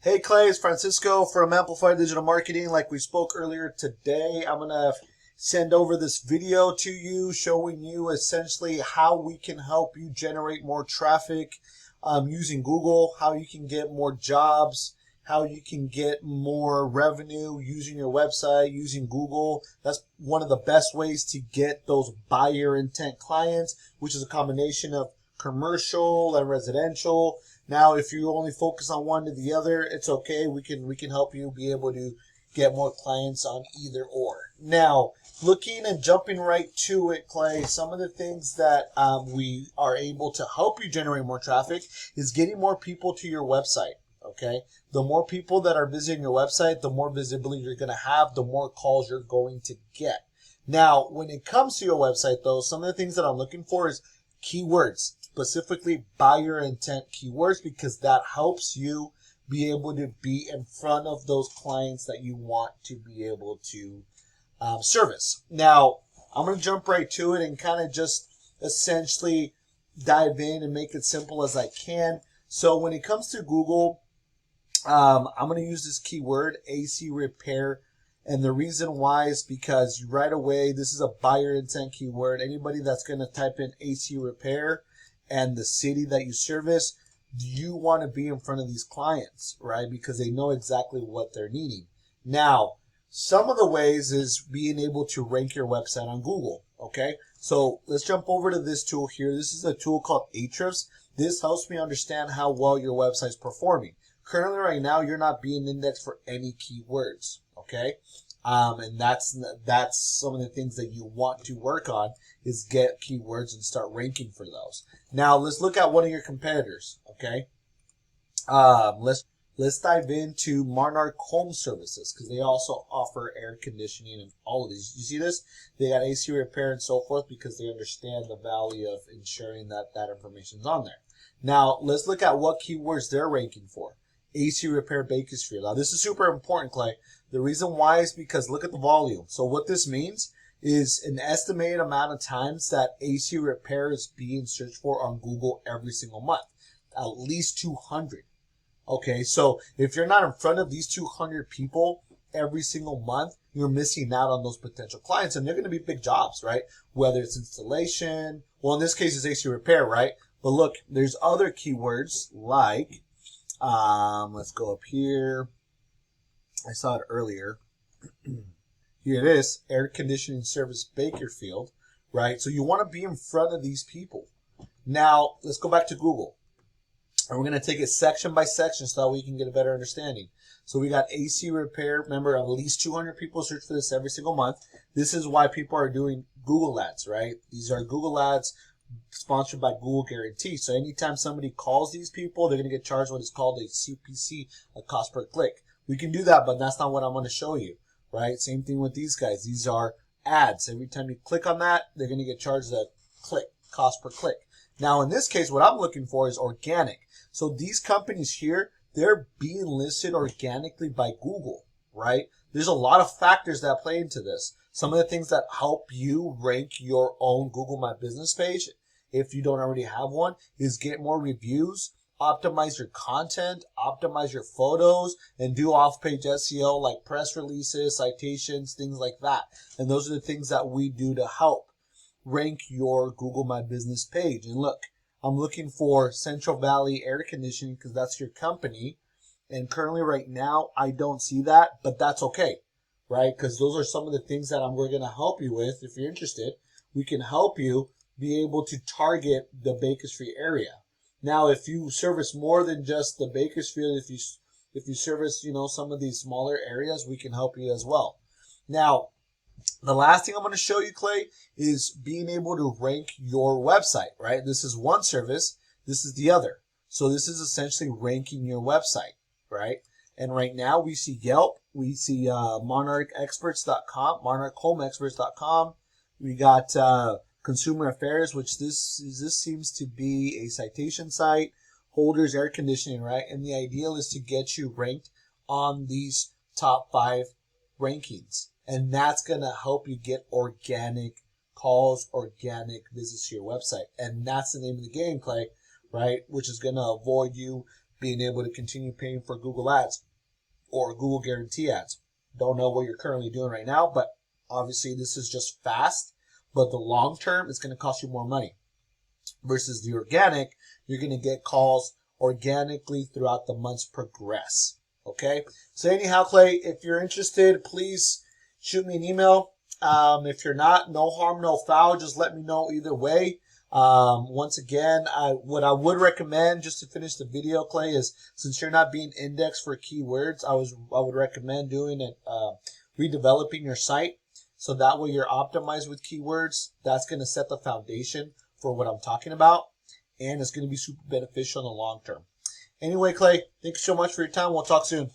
Hey Clay, it's Francisco from Amplify Digital Marketing. Like we spoke earlier today, I'm going to send over this video to you showing you essentially how we can help you generate more traffic using Google, how you can get more jobs, how you can get more revenue using your website, using Google. That's one of the best ways to get those buyer intent clients, which is a combination of commercial and residential. Now, if you only focus on one to the other, it's okay. We can help you be able to get more clients on either or. Now, looking and jumping right to it, Clay, some of the things that we are able to help you generate more traffic is getting more people to your website. Okay, the more people that are visiting your website, the more visibility you're going to have, the more calls you're going to get. Now, when it comes to your website, though, some of the things that I'm looking for is keywords, specifically buyer intent keywords, because that helps you be able to be in front of those clients that you want to be able to service. Now, I'm going to jump right to it and kind of just essentially dive in and make it simple as I can. So when it comes to Google, I'm going to use this keyword, AC repair. And the reason why is because right away, this is a buyer intent keyword. Anybody that's going to type in AC repair and the city that you service, you want to be in front of these clients, right? Because they know exactly what they're needing. Now, some of the ways is being able to rank your website on Google, okay? So let's jump over to this tool here. This is a tool called Ahrefs. This helps me understand how well your website's performing. Currently, right now, you're not being indexed for any keywords, okay? And that's some of the things that you want to work on is get keywords and start ranking for those. Now, let's look at one of your competitors, okay? Let's dive into Monarch Home Services because they also offer air conditioning and all of these. You see this? They got AC repair and so forth because they understand the value of ensuring that that information is on there. Now, let's look at what keywords they're ranking for. AC repair Bakersfield. Now, this is super important, Clay. The reason why is because look at the volume. So what this means is an estimated amount of times that AC repair is being searched for on Google every single month. At least 200. Okay, so if you're not in front of these 200 people every single month, you're missing out on those potential clients, and they're going to be big jobs, right? Whether it's installation, well, in this case, it's AC repair, right? But look, there's other keywords like, let's go up here. I saw it earlier. Here it is, air conditioning service Bakersfield, right? So you want to be in front of these people. Now, let's go back to Google. And we're going to take it section by section so that we can get a better understanding. So we got AC repair. Remember, at least 200 people search for this every single month. This is why people are doing Google ads, right? These are Google ads sponsored by Google Guarantee. So anytime somebody calls these people, they're going to get charged what is called a CPC, a cost per click. We can do that, but that's not what I'm going to show you, right? Same thing with these guys. These are ads. Every time you click on that, they're going to get charged a click, cost per click. Now, in this case, what I'm looking for is organic. So these companies here, they're being listed organically by Google, right? There's a lot of factors that play into this. Some of the things that help you rank your own Google My Business page, if you don't already have one, is get more reviews, optimize your content, optimize your photos, and do off-page SEO like press releases, citations, things like that. And those are the things that we do to help rank your Google My Business page. And look, I'm looking for Central Valley Air Conditioning because that's your company. And currently right now, I don't see that, but that's okay, right? Because those are some of the things that we're going to help you with. If you're interested, we can help you be able to target the Bakersfield area. Now, if you service more than just the Bakersfield, if you service, some of these smaller areas, we can help you as well. Now, the last thing I'm going to show you, Clay, is being able to rank your website, right? This is one service. This is the other. So this is essentially ranking your website, right? And right now we see Yelp. We see monarchexperts.com, monarchhomeexperts.com. We got Consumer Affairs, which this seems to be a citation site. Holders Air Conditioning, right? And the ideal is to get you ranked on these top 5 rankings. And that's going to help you get organic calls, organic visits to your website. And that's the name of the game, Clay, right? Which is going to avoid you being able to continue paying for Google Ads or Google Guarantee Ads. Don't know what you're currently doing right now, but obviously this is just fast. But the long term, it's going to cost you more money. Versus the organic, you're going to get calls organically throughout the months progress. Okay? So anyhow, Clay, if you're interested, please shoot me an email. If you're not, no harm, no foul. Just let me know either way. Once again, what I would recommend, just to finish the video, Clay, is since you're not being indexed for keywords, I would recommend doing it, redeveloping your site. So that way you're optimized with keywords. That's going to set the foundation for what I'm talking about. And it's going to be super beneficial in the long term. Anyway, Clay, thank you so much for your time. We'll talk soon.